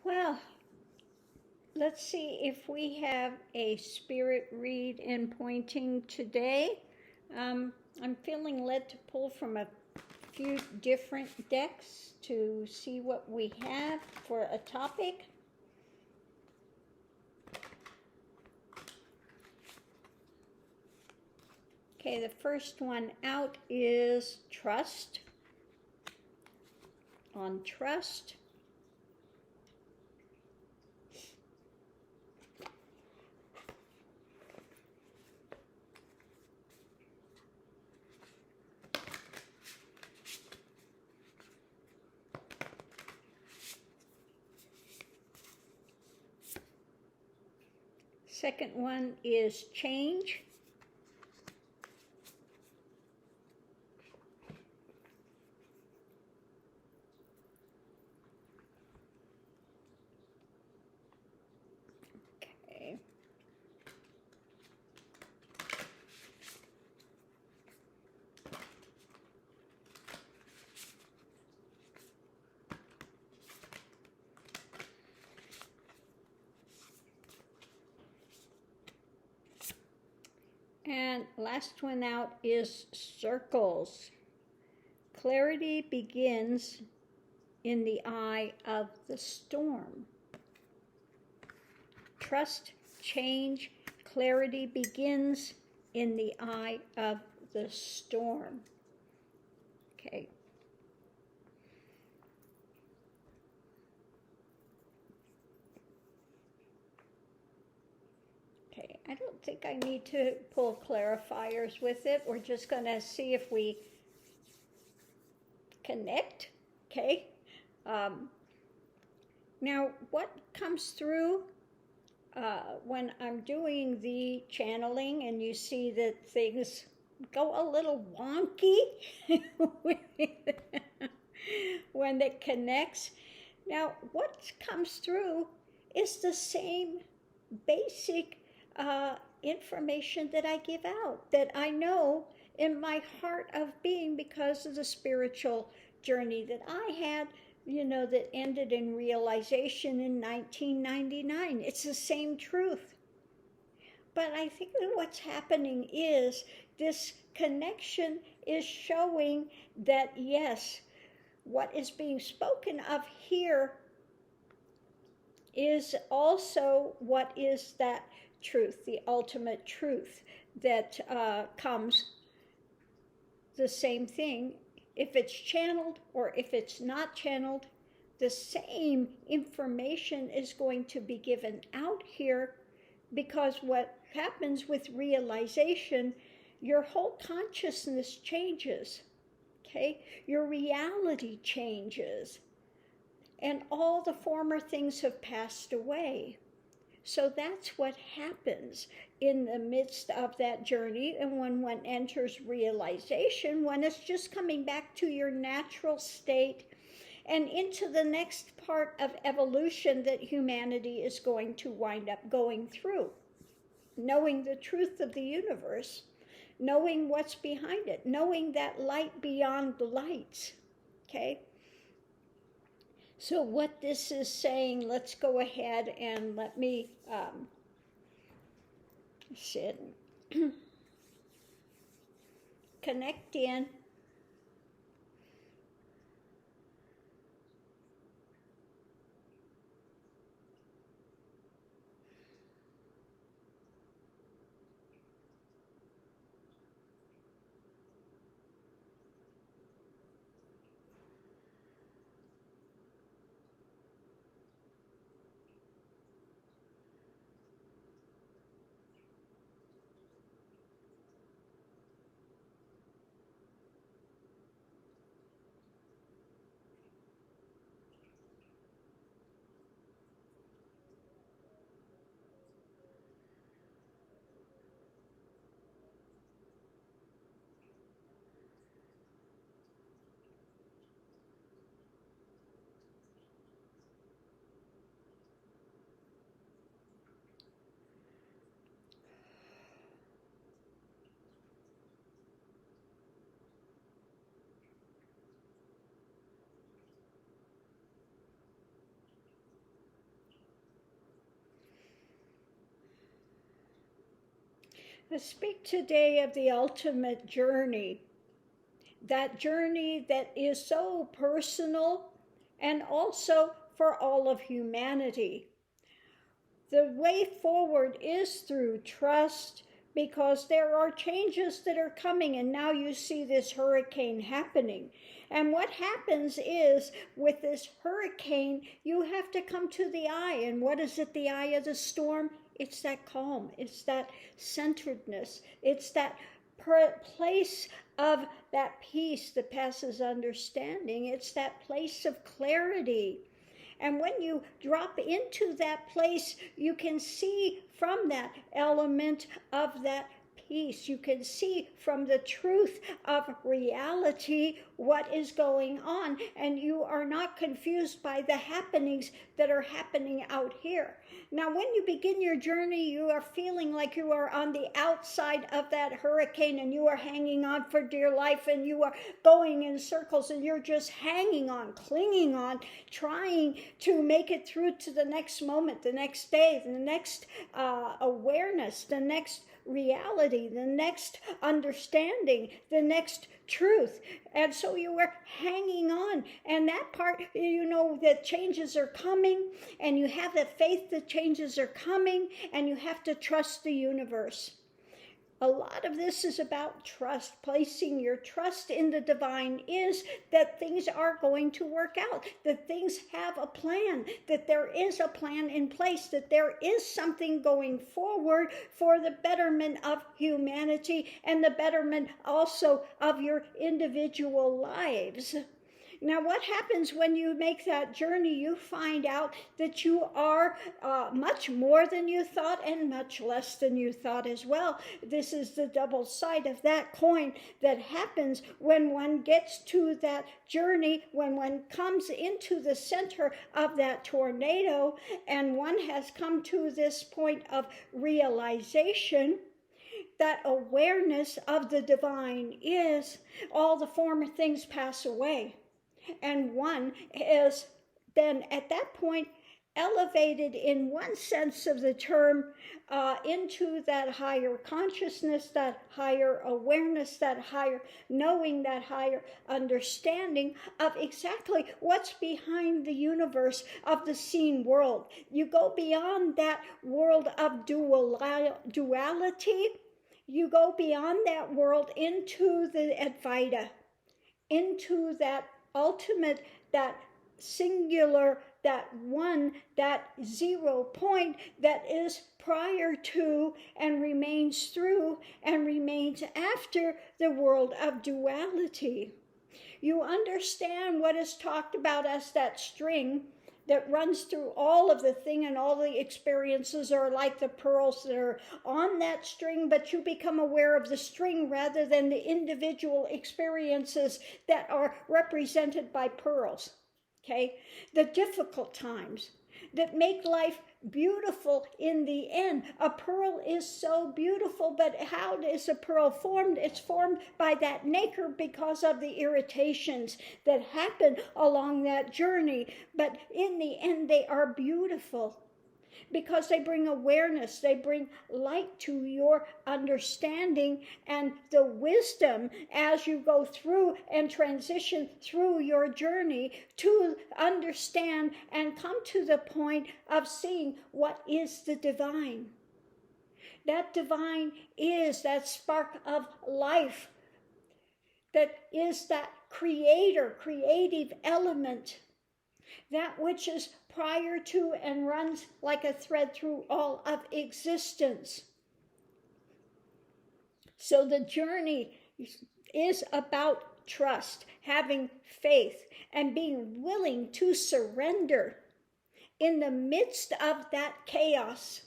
Well, let's see if we have a spirit read and pointing today. I'm feeling led to pull from a few different decks to see what we have for a topic. Okay, the first one out is trust. On trust. Second one is change. Okay. And last one out is circles. Clarity begins in the eye of the storm. Trust, change, clarity begins in the eye of the storm. Okay. Okay, I don't think I need to pull clarifiers with it. We're just going to see if we connect. Okay. Now, what comes through when I'm doing the channeling and you see that things go a little wonky when it connects. Now, what comes through is the same basic information that I give out, that I know in my heart of being because of the spiritual journey that I had, that ended in realization in 1999. It's the same truth. But I think that what's happening is this connection is showing that, yes, what is being spoken of here is also what is that truth, the ultimate truth that comes the same thing. If it's channeled or if it's not channeled, the same information is going to be given out here, because what happens with realization, your whole consciousness changes, okay? Your reality changes, and all the former things have passed away. So that's what happens in the midst of that journey. And when one enters realization, one is just coming back to your natural state and into the next part of evolution that humanity is going to wind up going through. Knowing the truth of the universe, knowing what's behind it, knowing that light beyond the lights, okay? So what this is saying, let's go ahead and let me sit, connect in. I speak today of the ultimate journey, that journey that is so personal and also for all of humanity. The way forward is through trust, because there are changes that are coming, and now you see this hurricane happening. And what happens is, with this hurricane, you have to come to the eye. And what is at the eye of the storm? It's that calm. It's that centeredness. It's that place of that peace that passes understanding. It's that place of clarity. And when you drop into that place, you can see from that element of that peace. You can see from the truth of reality what is going on, and you are not confused by the happenings that are happening out here. Now, when you begin your journey, you are feeling like you are on the outside of that hurricane, and you are hanging on for dear life, and you are going in circles, and you're just hanging on, clinging on, trying to make it through to the next moment, the next day, the next awareness, the next reality, the next understanding, the next truth. And so you were hanging on, and that part, you know that changes are coming, and you have that faith that changes are coming, and you have to trust the universe. A lot of this is about trust. Placing your trust in the divine is that things are going to work out, that things have a plan, that there is a plan in place, that there is something going forward for the betterment of humanity and the betterment also of your individual lives. Now, what happens when you make that journey? You find out that you are much more than you thought and much less than you thought as well. This is the double side of that coin that happens when one gets to that journey, when one comes into the center of that tornado, and one has come to this point of realization. That awareness of the divine is all the former things pass away. And one is then at that point elevated in one sense of the term into that higher consciousness, that higher awareness, that higher knowing, that higher understanding of exactly what's behind the universe of the seen world. You go beyond that world of duality. You go beyond that world into the Advaita, into that ultimate, that singular, that one, that 0 point that is prior to and remains through and remains after the world of duality. You understand what is talked about as that string that runs through all of the thing, and all the experiences are like the pearls that are on that string, but you become aware of the string rather than the individual experiences that are represented by pearls. Okay? The difficult times that make life beautiful in the end. A pearl is so beautiful, but how is a pearl formed? It's formed by that nacre because of the irritations that happen along that journey. But in the end, they are beautiful because they bring awareness, they bring light to your understanding and the wisdom as you go through and transition through your journey to understand and come to the point of seeing what is the divine. That divine is that spark of life, that is that creative element, that which is prior to and runs like a thread through all of existence. So the journey is about trust, having faith, and being willing to surrender in the midst of that chaos.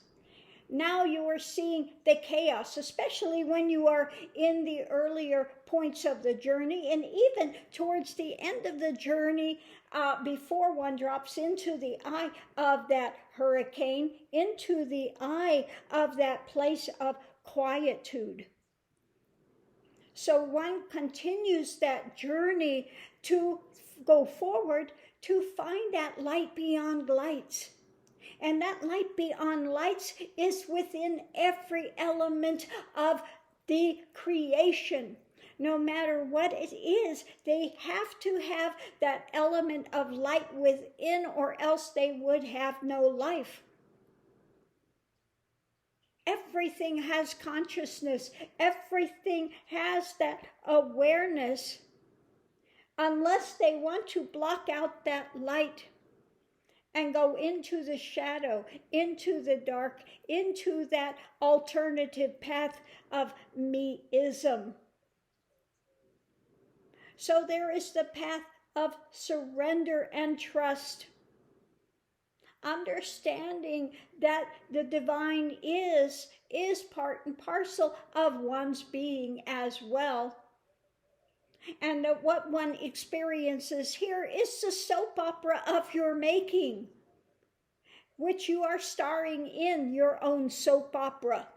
Now you are seeing the chaos, especially when you are in the earlier points of the journey, and even towards the end of the journey, before one drops into the eye of that hurricane, into the eye of that place of quietude. So one continues that journey to go forward to find that light beyond lights. And that light beyond lights is within every element of the creation. No matter what it is, they have to have that element of light within, or else they would have no life. Everything has consciousness. Everything has that awareness. Unless they want to block out that light and go into the shadow, into the dark, into that alternative path of me-ism. So there is the path of surrender and trust. Understanding that the divine is part and parcel of one's being as well. And that what one experiences here is the soap opera of your making, which you are starring in your own soap opera.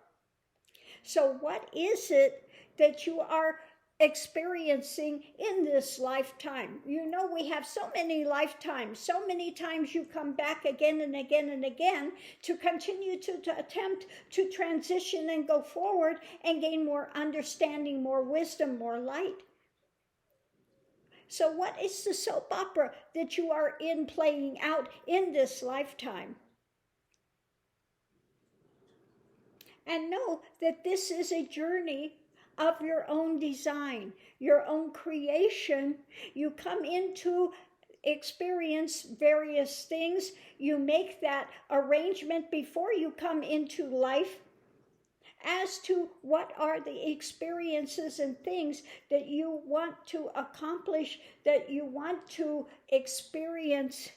So what is it that you are experiencing in this lifetime? You know, we have so many lifetimes, so many times you come back again and again and again to continue to attempt to transition and go forward and gain more understanding, more wisdom, more light. So what is the soap opera that you are in playing out in this lifetime? And know that this is a journey of your own design, your own creation. You come into experience various things. You make that arrangement before you come into life as to what are the experiences and things that you want to accomplish, that you want to experience.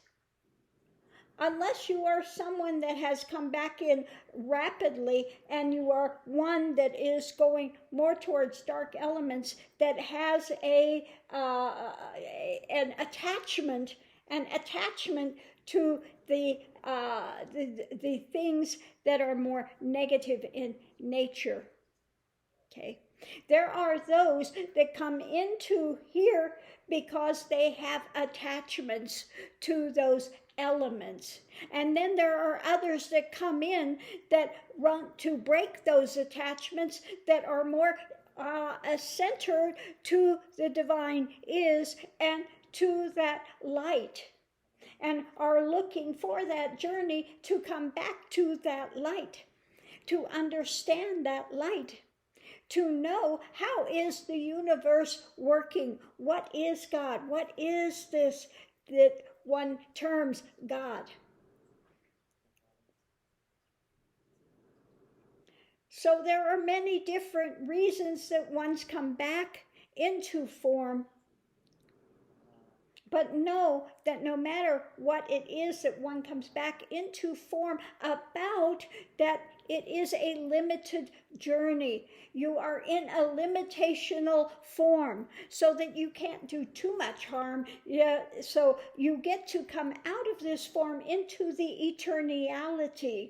Unless you are someone that has come back in rapidly and you are one that is going more towards dark elements, that has an attachment to the things that are more negative in nature. Okay. There are those that come into here because they have attachments to those elements. And then there are others that come in that want to break those attachments, that are more centered to the divine is and to that light, and are looking for that journey to come back to that light, to understand that light, to know how is the universe working, what is God, what is this that one terms God. So there are many different reasons that one's come back into form. But know that no matter what it is that one comes back into form about, that it is a limited journey. You are in a limitational form so that you can't do too much harm. Yeah, so you get to come out of this form into the eternality.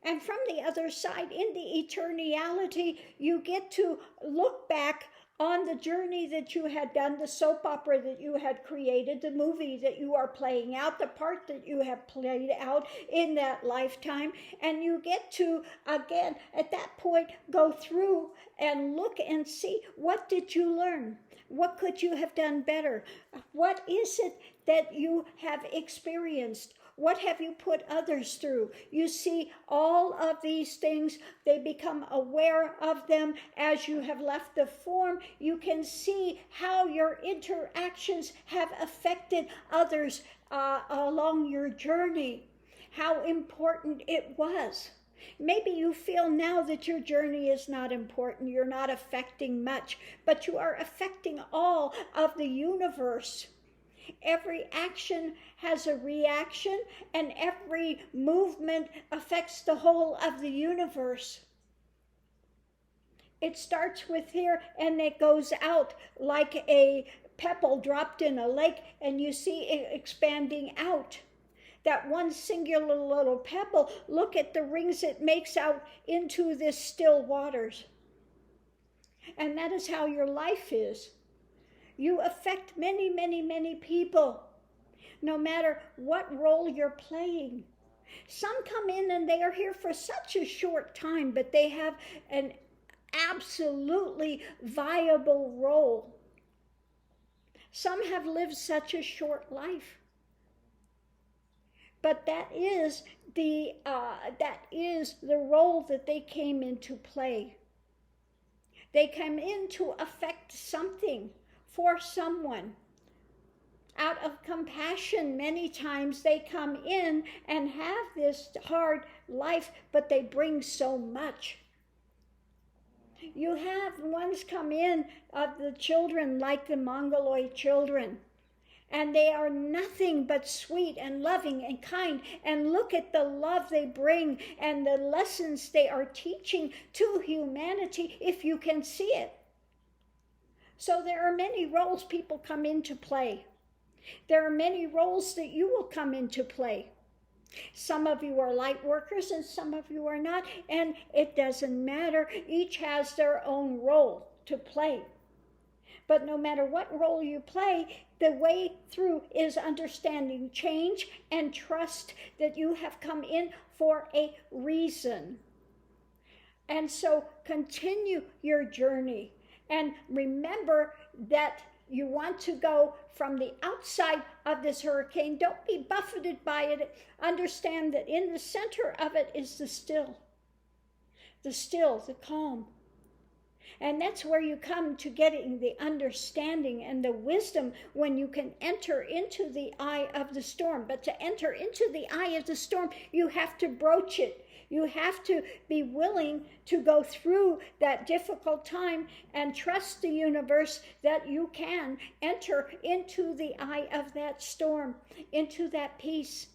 And from the other side, in the eternality, you get to look back on the journey that you had done, the soap opera that you had created, the movie that you are playing out, the part that you have played out in that lifetime. And you get to, again, at that point, go through and look and see, what did you learn? What could you have done better? What is it that you have experienced? What have you put others through? You see all of these things, they become aware of them as you have left the form. You can see how your interactions have affected others along your journey, how important it was. Maybe you feel now that your journey is not important, you're not affecting much, but you are affecting all of the universe. Every action has a reaction, and every movement affects the whole of the universe. It starts with here and it goes out like a pebble dropped in a lake, and you see it expanding out. That one singular little pebble, look at the rings it makes out into this still waters. And that is how your life is. You affect many, many, many people, no matter what role you're playing. Some come in and they are here for such a short time, but they have an absolutely viable role. Some have lived such a short life. But that is the role that they came in to play. They came in to affect something for someone. Out of compassion, many times they come in and have this hard life, but they bring so much. You have ones come in of the children like the Mongoloid children, and they are nothing but sweet and loving and kind, and look at the love they bring and the lessons they are teaching to humanity, if you can see it. So there are many roles people come into play. There are many roles that you will come into play. Some of you are light workers and some of you are not, and it doesn't matter. Each has their own role to play. But no matter what role you play, the way through is understanding change and trust that you have come in for a reason. And so continue your journey and remember that you want to go from the outside of this hurricane. Don't be buffeted by it. Understand that in the center of it is the still, the calm. And that's where you come to getting the understanding and the wisdom when you can enter into the eye of the storm. But to enter into the eye of the storm, you have to broach it. You have to be willing to go through that difficult time and trust the universe that you can enter into the eye of that storm, into that peace,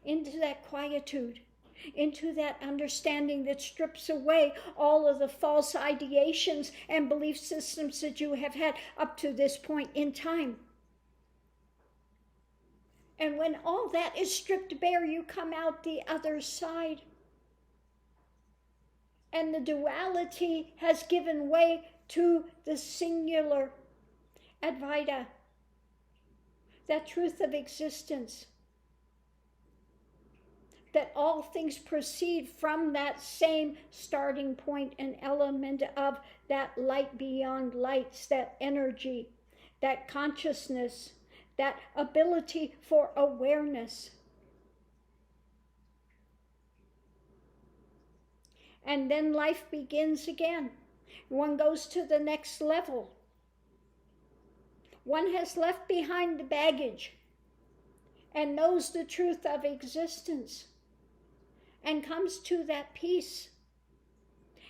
into that quietude, into that understanding that strips away all of the false ideations and belief systems that you have had up to this point in time. And when all that is stripped bare, you come out the other side. And the duality has given way to the singular Advaita, that truth of existence, that all things proceed from that same starting point and element of that light beyond lights, that energy, that consciousness, that ability for awareness. And then life begins again. One goes to the next level. One has left behind the baggage and knows the truth of existence and comes to that peace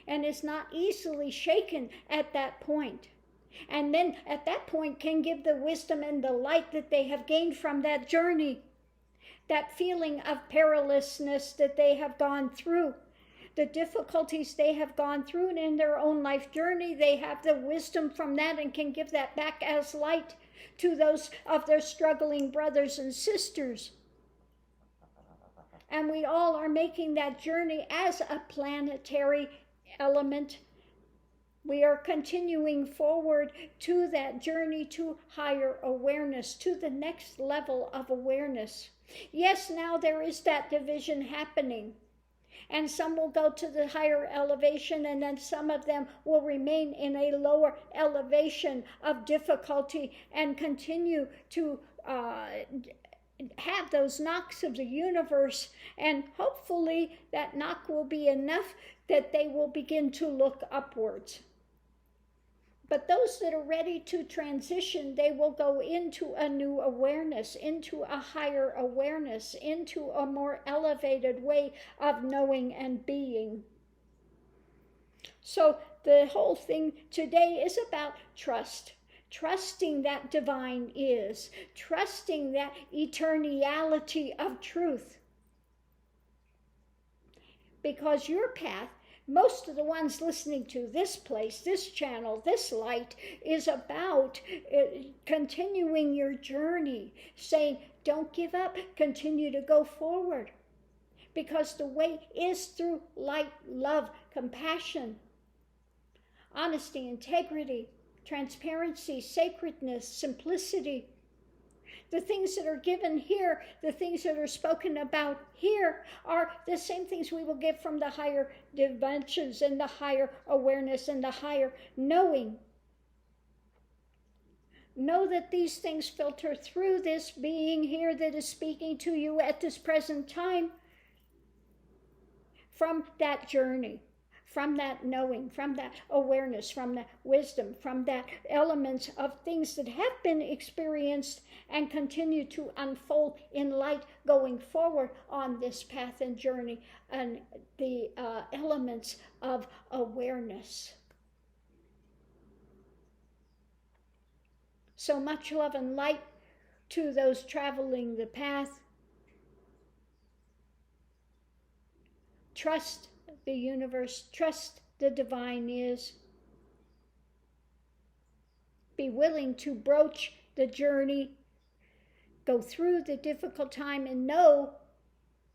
and is not easily shaken at that point. And then at that point can give the wisdom and the light that they have gained from that journey, that feeling of perilousness that they have gone through. The difficulties they have gone through in their own life journey, they have the wisdom from that and can give that back as light to those of their struggling brothers and sisters. And we all are making that journey as a planetary element. We are continuing forward to that journey to higher awareness, to the next level of awareness. Yes, now there is that division happening. And some will go to the higher elevation, and then some of them will remain in a lower elevation of difficulty and continue to have those knocks of the universe. And hopefully that knock will be enough that they will begin to look upwards. But those that are ready to transition, they will go into a new awareness, into a higher awareness, into a more elevated way of knowing and being. So the whole thing today is about trust. Trusting that divine is, trusting that eternality of truth. Because your path, most of the ones listening to this place, this channel, this light, is about continuing your journey, saying, don't give up, continue to go forward. Because the way is through light, love, compassion, honesty, integrity, transparency, sacredness, simplicity, The things that are given here, the things that are spoken about here, are the same things we will get from the higher dimensions and the higher awareness and the higher knowing. Know that these things filter through this being here that is speaking to you at this present time from that journey, from that knowing, from that awareness, from that wisdom, from that elements of things that have been experienced and continue to unfold in light going forward on this path and journey, and the elements of awareness. So much love and light to those traveling the path. Trust the universe, trust the divine is. Be willing to broach the journey, go through the difficult time, and know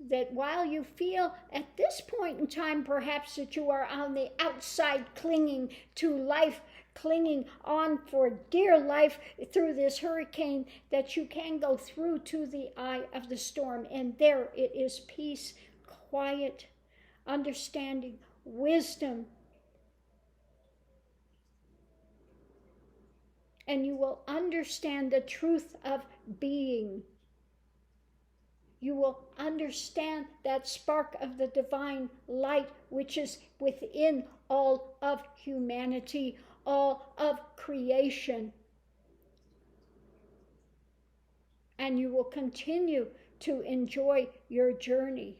that while you feel at this point in time perhaps that you are on the outside clinging to life, clinging on for dear life through this hurricane, that you can go through to the eye of the storm, and there it is peace, quiet, understanding, wisdom. And you will understand the truth of being. You will understand that spark of the divine light which is within all of humanity, all of creation. And you will continue to enjoy your journey.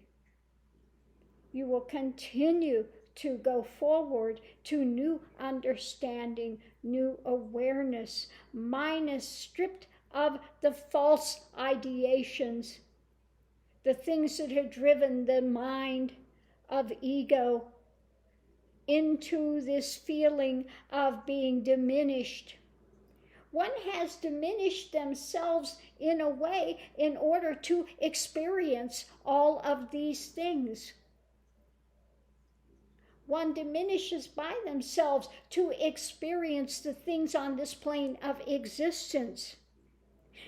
You will continue to go forward to new understanding, new awareness, mind is stripped of the false ideations, the things that have driven the mind of ego into this feeling of being diminished. One has diminished themselves in a way in order to experience all of these things. One diminishes by themselves to experience the things on this plane of existence.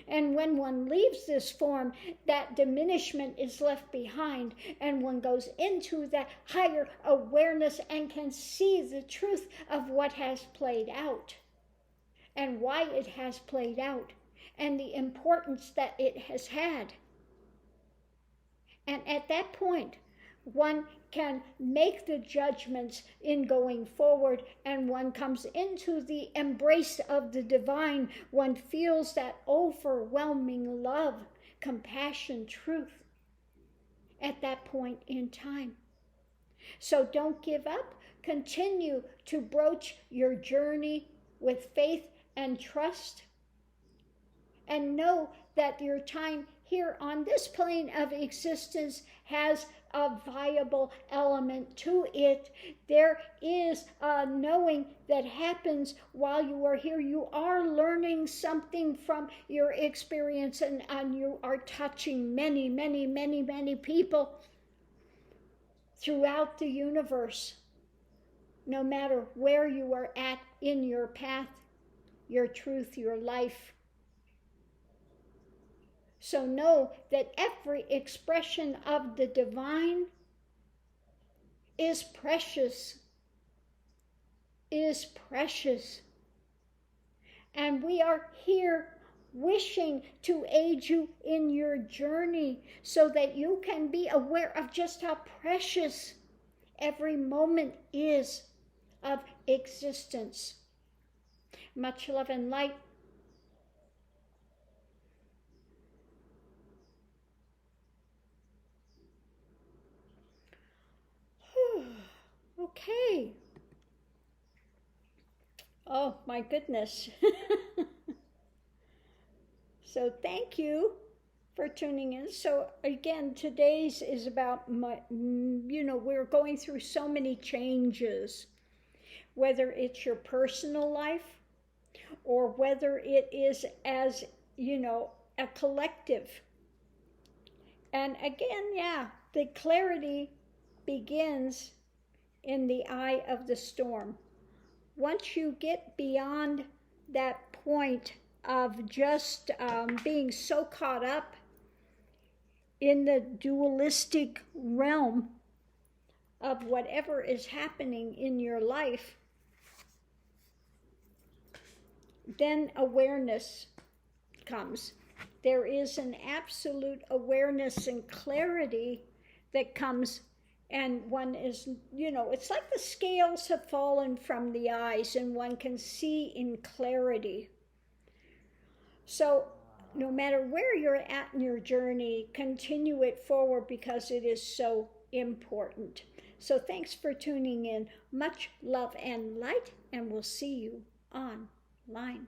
And when one leaves this form, that diminishment is left behind, and one goes into that higher awareness and can see the truth of what has played out and why it has played out and the importance that it has had. And at that point, one can make the judgments in going forward, and one comes into the embrace of the divine. One feels that overwhelming love, compassion, truth at that point in time. So don't give up. Continue to broach your journey with faith and trust, and know that your time here on this plane of existence has a viable element to it. There is a knowing that happens while you are here. You are learning something from your experience, and you are touching many, many, many, many people throughout the universe. No matter where you are at in your path, your truth, your life. So know that every expression of the divine is precious, And we are here wishing to aid you in your journey so that you can be aware of just how precious every moment is of existence. Much love and light. Okay. Oh, my goodness. So thank you for tuning in. So again, today's is about, we're going through so many changes, whether it's your personal life or whether it is as, a collective. And again, the clarity begins in the eye of the storm. Once you get beyond that point of just being so caught up in the dualistic realm of whatever is happening in your life, then awareness comes. There is an absolute awareness and clarity that comes, and one is, it's like the scales have fallen from the eyes and one can see in clarity. So no matter where you're at in your journey, continue it forward because it is so important. So thanks for tuning in. Much love and light, and we'll see you online.